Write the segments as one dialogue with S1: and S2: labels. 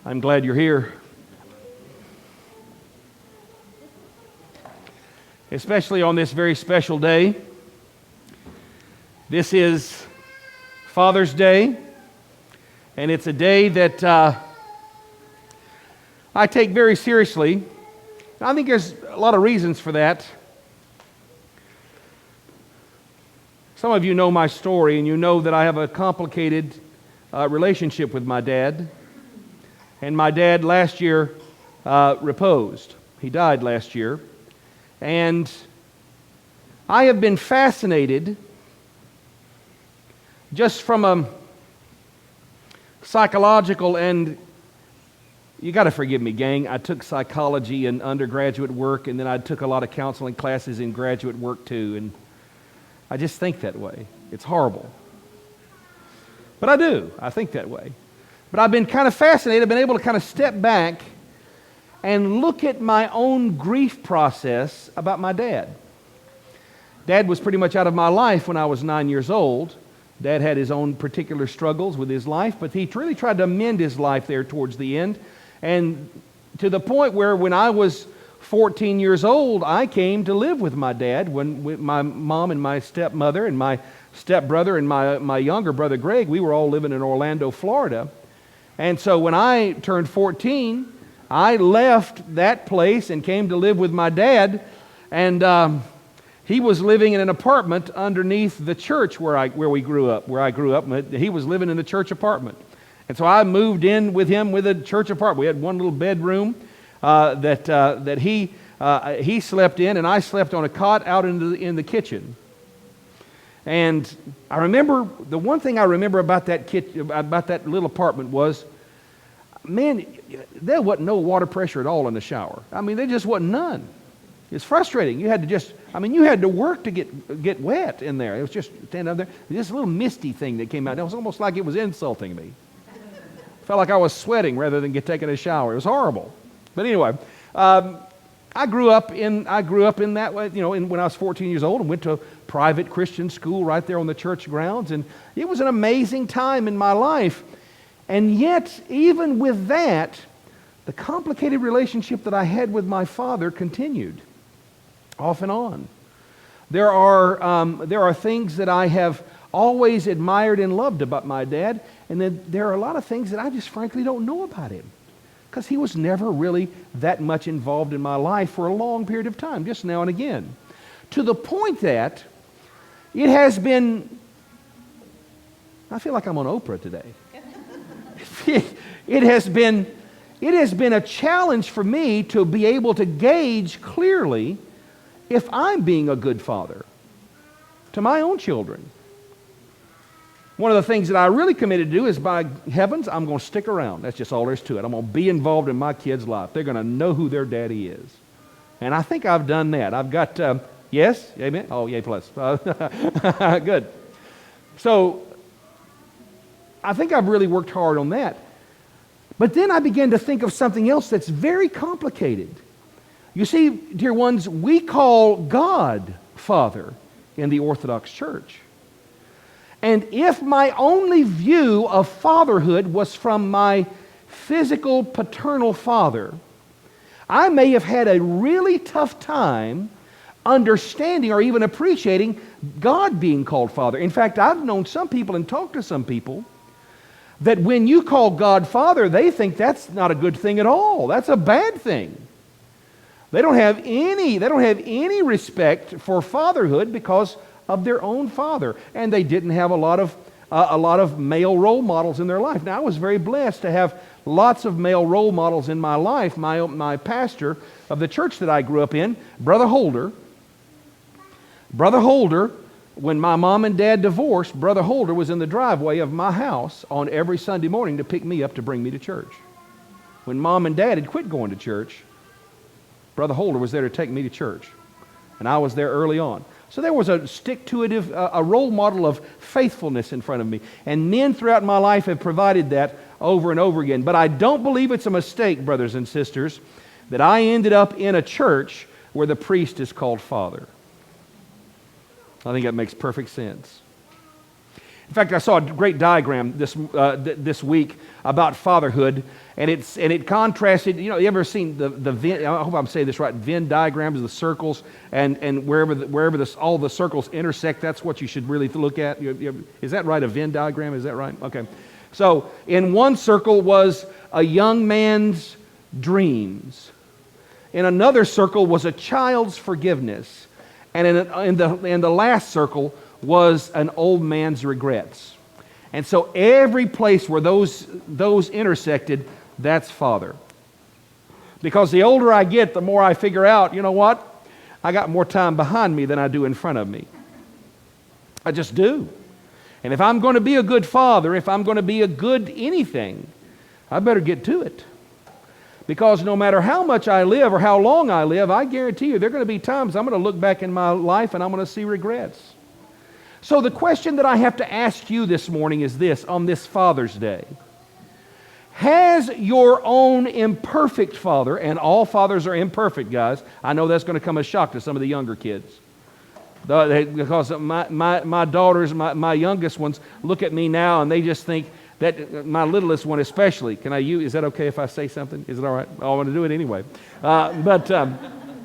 S1: I'm glad you're here. Especially on this very special day. This is Father's Day, and it's a day that I take very seriously. I think there's a lot of reasons for that. Some of you know my story, and you know that I have a complicated relationship with my dad. And my dad last year reposed. He died last year. And I have been fascinated just from a psychological, and you got to forgive me, gang. I took psychology in undergraduate work, and then I took a lot of counseling classes in graduate work too. And I just think that way. It's horrible. But I do. I think that way. But I've been kind of fascinated. I've been able to kind of step back and look at my own grief process about my dad. Dad was pretty much out of my life when I was 9 years old. Dad had his own particular struggles with his life, but he really tried to mend his life there towards the end. And to the point where when I was 14 years old, I came to live with my dad, with my mom and my stepmother and my stepbrother and my younger brother Greg. We were all living in Orlando, Florida. And so when I turned 14, I left that place and came to live with my dad. And he was living in an apartment underneath the church where I grew up. He was living in the church apartment. And so I moved in with him with a church apartment. We had one little bedroom that he slept in, and I slept on a cot out in the kitchen. And I remember, the one thing I remember about that little apartment was, man, there wasn't no water pressure at all in the shower. I mean, there just wasn't none. It's frustrating. You had to work to get wet in there. It was just standing up there. This little misty thing that came out. It was almost like it was insulting me. Felt like I was sweating rather than taking a shower. It was horrible. But anyway, I grew up in that way, when I was 14 years old, and went to a private Christian school right there on the church grounds, and it was an amazing time in my life. And yet, even with that, the complicated relationship that I had with my father continued, off and on. There are things that I have always admired and loved about my dad, and then there are a lot of things that I just frankly don't know about him, because he was never really that much involved in my life for a long period of time, just now and again. To the point that it has been, I feel like I'm on Oprah today. It has been a challenge for me to be able to gauge clearly if I'm being a good father to my own children. One of the things that I really committed to do is, by heavens, I'm going to stick around. That's just all there is to it. I'm going to be involved in my kids' life. They're going to know who their daddy is. And I think I've done that. I've got, yes? Amen? Oh, yay, plus. Good. So, I think I've really worked hard on that. But then I began to think of something else that's very complicated. You see, dear ones, we call God Father in the Orthodox Church. And if my only view of fatherhood was from my physical paternal father, I may have had a really tough time understanding or even appreciating God being called Father. In fact, I've known some people and talked to some people that when you call God Father, they think that's not a good thing at all. That's a bad thing. They don't have any respect for fatherhood because of their own father, and they didn't have a lot of male role models in their life. Now, I was very blessed to have lots of male role models in my life. My pastor of the church that I grew up in, Brother Holder, when my mom and dad divorced, Brother Holder was in the driveway of my house on every Sunday morning to pick me up to bring me to church. When mom and dad had quit going to church, Brother Holder was there to take me to church, and I was there early on. So there was a stick-to-it, a role model of faithfulness in front of me. And men throughout my life have provided that over and over again. But I don't believe it's a mistake, brothers and sisters, that I ended up in a church where the priest is called Father. I think that makes perfect sense. In fact, I saw a great diagram this week about fatherhood, and it contrasted. You ever seen the Venn, I hope I'm saying this right? Venn diagrams, the circles, and wherever all the circles intersect, that's what you should really look at. Is that right? A Venn diagram? Is that right? Okay. So in one circle was a young man's dreams. In another circle was a child's forgiveness, and in the last circle was an old man's regrets. And so every place where those intersected, that's father. Because the older I get, the more I figure out, you know what? I got more time behind me than I do in front of me. I just do. And if I'm going to be a good father, if I'm going to be a good anything, I better get to it. Because no matter how much I live or how long I live, I guarantee you there are going to be times I'm going to look back in my life and I'm going to see regrets. So the question that I have to ask you this morning is this, on this Father's Day. Has your own imperfect father, and all fathers are imperfect, guys. I know that's going to come as a shock to some of the younger kids. Because my daughters, my youngest ones, look at me now and they just think that my littlest one especially, is that okay if I say something? Is it all right? I want to do it anyway.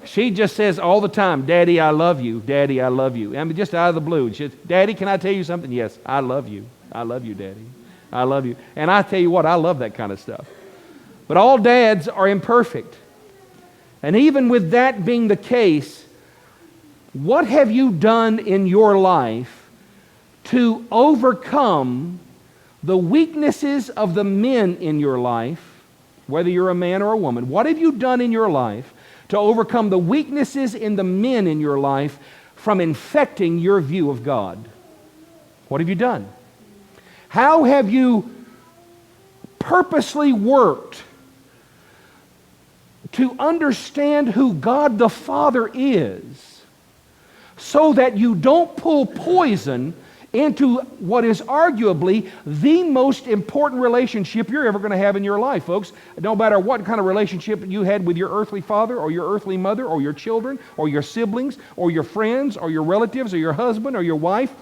S1: She just says all the time, Daddy, I love you. Daddy, I love you. I mean, just out of the blue. She says, Daddy, can I tell you something? Yes, I love you. I love you, Daddy. I love you. And I tell you what, I love that kind of stuff. But all dads are imperfect. And even with that being the case, what have you done in your life to overcome the weaknesses of the men in your life, whether you're a man or a woman? What have you done in your life to overcome the weaknesses in the men in your life from infecting your view of God? What have you done? How have you purposely worked to understand who God the Father is so that you don't pull poison into what is arguably the most important relationship you're ever going to have in your life, folks. No matter what kind of relationship you had with your earthly father or your earthly mother or your children or your siblings or your friends or your relatives or your husband or your wife,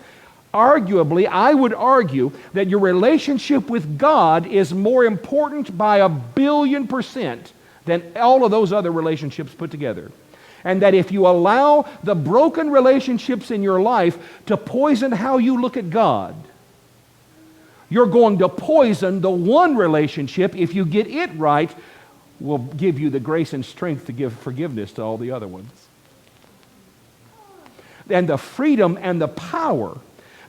S1: arguably, I would argue that your relationship with God is more important by 1,000,000,000% than all of those other relationships put together. And that if you allow the broken relationships in your life to poison how you look at God, you're going to poison the one relationship, if you get it right, will give you the grace and strength to give forgiveness to all the other ones. And the freedom and the power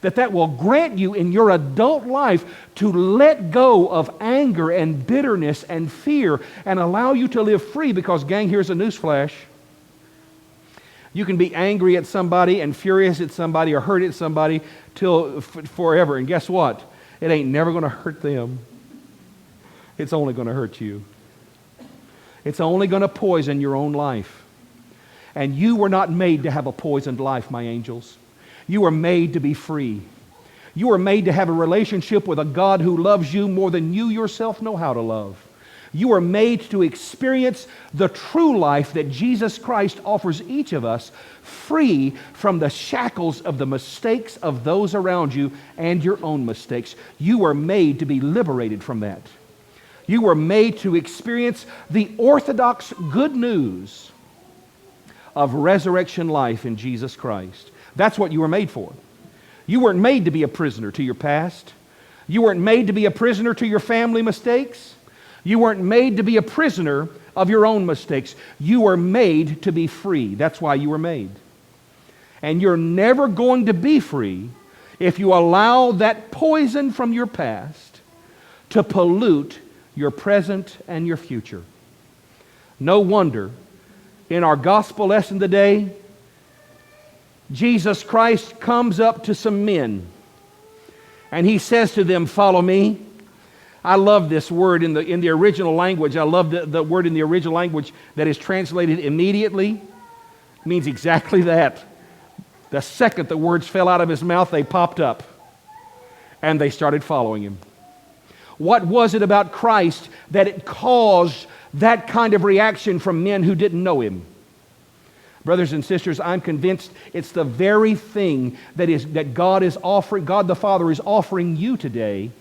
S1: that will grant you in your adult life to let go of anger and bitterness and fear and allow you to live free. Because, gang, here's a newsflash. You can be angry at somebody and furious at somebody or hurt at somebody till forever. And guess what? It ain't never going to hurt them. It's only going to hurt you. It's only going to poison your own life. And you were not made to have a poisoned life, my angels. You were made to be free. You were made to have a relationship with a God who loves you more than you yourself know how to love. You are made to experience the true life that Jesus Christ offers each of us, free from the shackles of the mistakes of those around you and your own mistakes. You are made to be liberated from that. You were made to experience the orthodox good news of resurrection life in Jesus Christ. That's what you were made for. You weren't made to be a prisoner to your past. You weren't made to be a prisoner to your family mistakes. You weren't made to be a prisoner of your own mistakes. You were made to be free. That's why you were made. And you're never going to be free if you allow that poison from your past to pollute your present and your future. No wonder in our gospel lesson today, Jesus Christ comes up to some men and he says to them, "Follow me." I love this word in the original language. I love the word in the original language that is translated immediately. It means exactly that. The second the words fell out of his mouth, they popped up and they started following him. What was it about Christ that it caused that kind of reaction from men who didn't know him? Brothers and sisters, I'm convinced it's the very thing that God the Father is offering you today,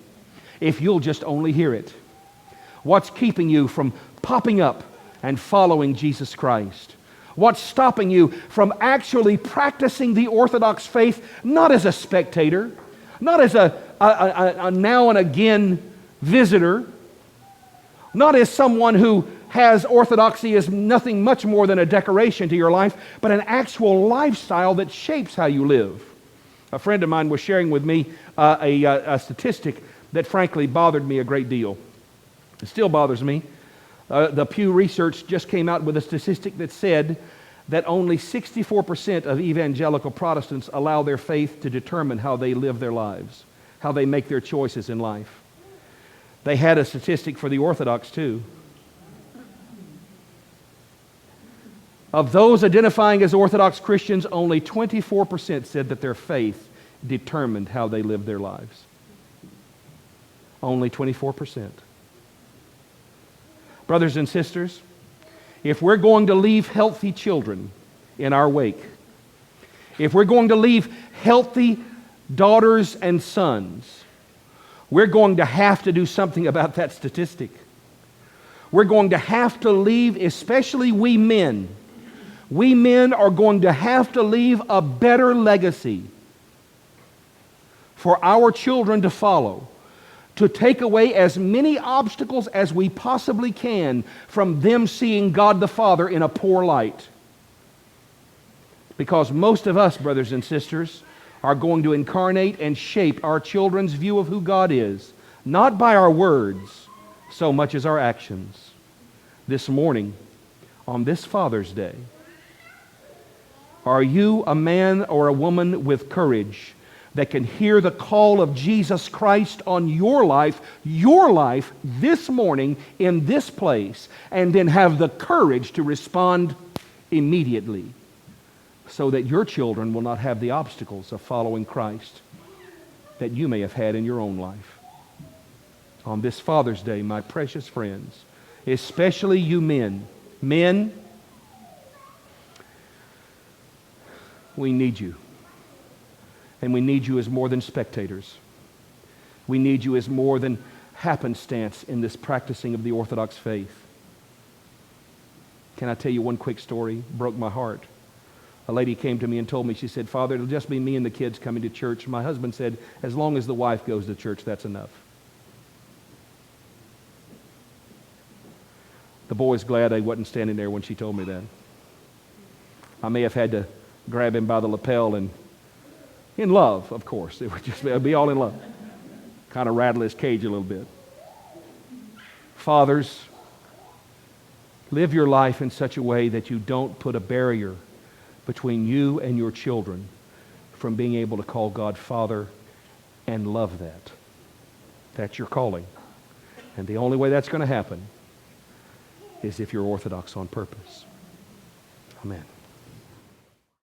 S1: if you'll just only hear it. What's keeping you from popping up and following Jesus Christ? What's stopping you from actually practicing the Orthodox faith, not as a spectator, not as a now and again visitor, not as someone who has orthodoxy as nothing much more than a decoration to your life, but an actual lifestyle that shapes how you live. A friend of mine was sharing with me a statistic that frankly bothered me a great deal. It still bothers me. The Pew Research just came out with a statistic that said that only 64% of evangelical Protestants allow their faith to determine how they live their lives, how they make their choices in life. They had a statistic for the Orthodox too. Of those identifying as Orthodox Christians, only 24% said that their faith determined how they lived their lives. Only 24%. Brothers and sisters, if we're going to leave healthy children in our wake, if we're going to leave healthy daughters and sons, we're going to have to do something about that statistic. We're going to have to leave, especially we men. We men are going to have to leave a better legacy for our children to follow, to take away as many obstacles as we possibly can from them seeing God the Father in a poor light. Because most of us, brothers and sisters, are going to incarnate and shape our children's view of who God is, not by our words so much as our actions. This morning, on this Father's Day, are you a man or a woman with courage that can hear the call of Jesus Christ on your life this morning in this place, and then have the courage to respond immediately so that your children will not have the obstacles of following Christ that you may have had in your own life? On this Father's Day, my precious friends, especially you men, we need you. And we need you as more than spectators. We need you as more than happenstance in this practicing of the Orthodox faith. Can I tell you one quick story? Broke my heart. A lady came to me and told me, she said, "Father, it'll just be me and the kids coming to church." My husband said, "As long as the wife goes to church, that's enough." The boy's glad I wasn't standing there when she told me that. I may have had to grab him by the lapel and, in love, of course, it would be all in love, kind of rattle his cage a little bit. Fathers, live your life in such a way that you don't put a barrier between you and your children from being able to call God Father and love that. That's your calling. And the only way that's going to happen is if you're Orthodox on purpose. Amen.